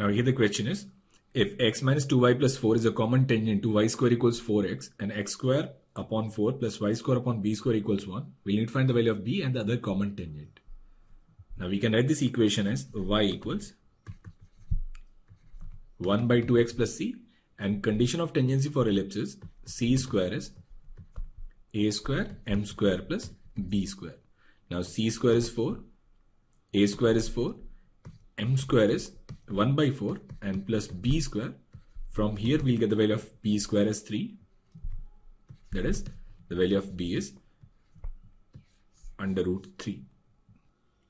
Now here the question is, if x minus 2y plus 4 is a common tangent to y square equals 4x and x square upon 4 plus y square upon b square equals 1, we'll need to find the value of b and the other common tangent. Now we can write this equation as y equals 1 by 2x plus c, and condition of tangency for ellipses c square is a square m square plus b square. Now c square is 4, a square is 4, m square is 1 by 4 and plus b square. From here we'll get the value of b square as 3. That is, the value of b is under root 3.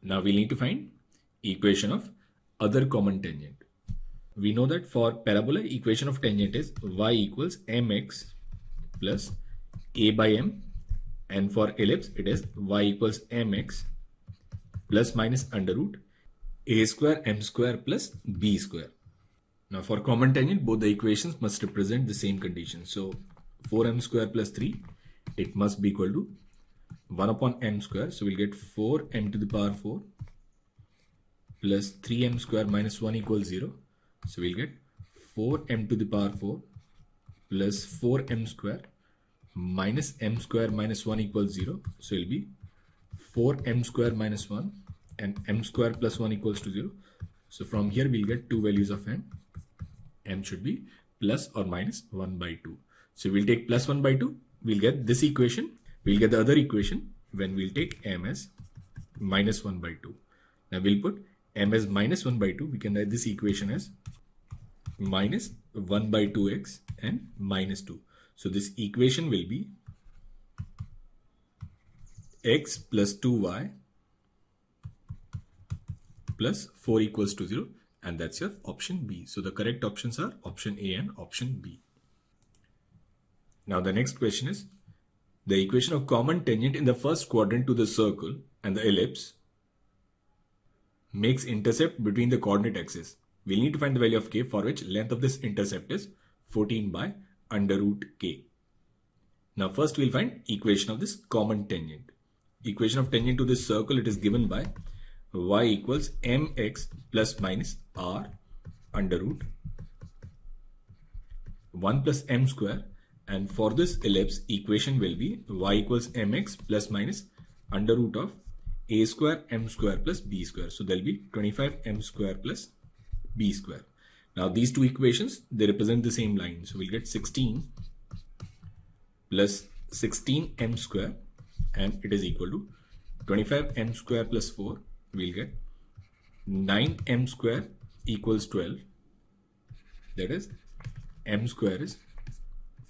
Now we'll need to find equation of other common tangent. We know that for parabola, equation of tangent is y equals mx plus a by m, and for ellipse it is y equals mx plus minus under root a square m square plus b square. Now for common tangent, both the equations must represent the same condition. So 4m square plus 3, it must be equal to 1 upon m square. So we'll get 4m to the power 4 plus 3m square minus 1 equals 0. So we'll get 4m to the power 4 plus 4m square minus m square minus 1 equals 0. So it will be 4m square minus 1 and m square plus 1 equals to 0. So from here we'll get two values of m. M should be plus or minus 1 by 2. So we'll take plus 1 by 2. We'll get this equation. We'll get the other equation when we'll take m as minus 1 by 2. Now we'll put m as minus 1 by 2. We can write this equation as minus 1 by 2x and minus 2. So this equation will be x plus 2y plus 4 equals to 0, and that's your option B. So the correct options are option A and option B. Now the next question is, the equation of common tangent in the first quadrant to the circle and the ellipse makes intercept between the coordinate axes. We'll need to find the value of k, for which length of this intercept is 14 by under root k. Now first we'll find equation of this common tangent. Equation of tangent to this circle, it is given by y equals mx plus minus r under root 1 plus m square, and for this ellipse equation will be y equals mx plus minus under root of a square m square plus b square. So there will be 25m square plus b square. Now these two equations, they represent the same line. So we'll get 16 plus 16m square, and it is equal to 25m square plus 4. We'll get 9m square equals 12. That is, m square is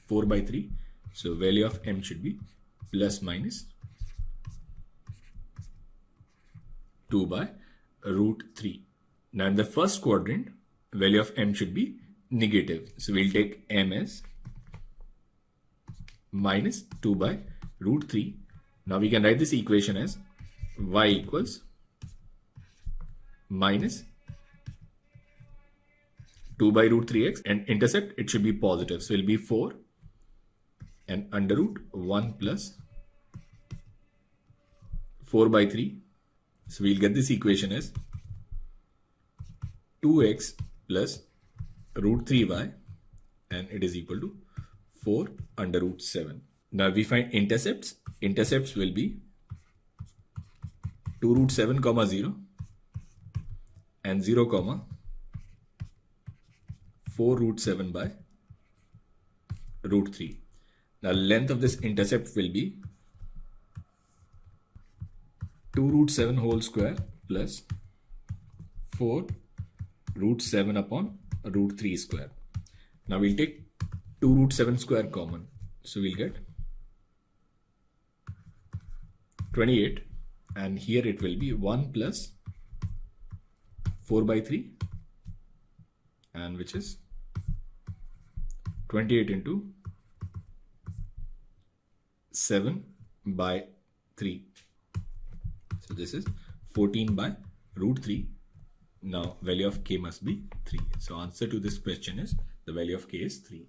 4 by 3. So value of m should be plus minus 2 by root 3. Now in the first quadrant, value of m should be negative. So we'll take m as minus 2 by root 3. Now we can write this equation as y equals minus 2 by root 3x, and intercept, it should be positive. So it will be 4 and under root 1 plus 4 by 3. So we'll get this equation as 2x plus root 3y, and it is equal to 4 under root 7. Now we find intercepts. Intercepts will be 2 root 7 comma 0 and 0 comma 4 root 7 by root 3. Now length of this intercept will be 2 root 7 whole square plus 4 root 7 upon root 3 square. Now we'll take 2 root 7 square common. So we'll get 28, and here it will be 1 plus 4 by 3, and which is 28 into 7 by 3. So this is 14 by root 3. Now value of k must be 3. So answer to this question is the value of k is 3.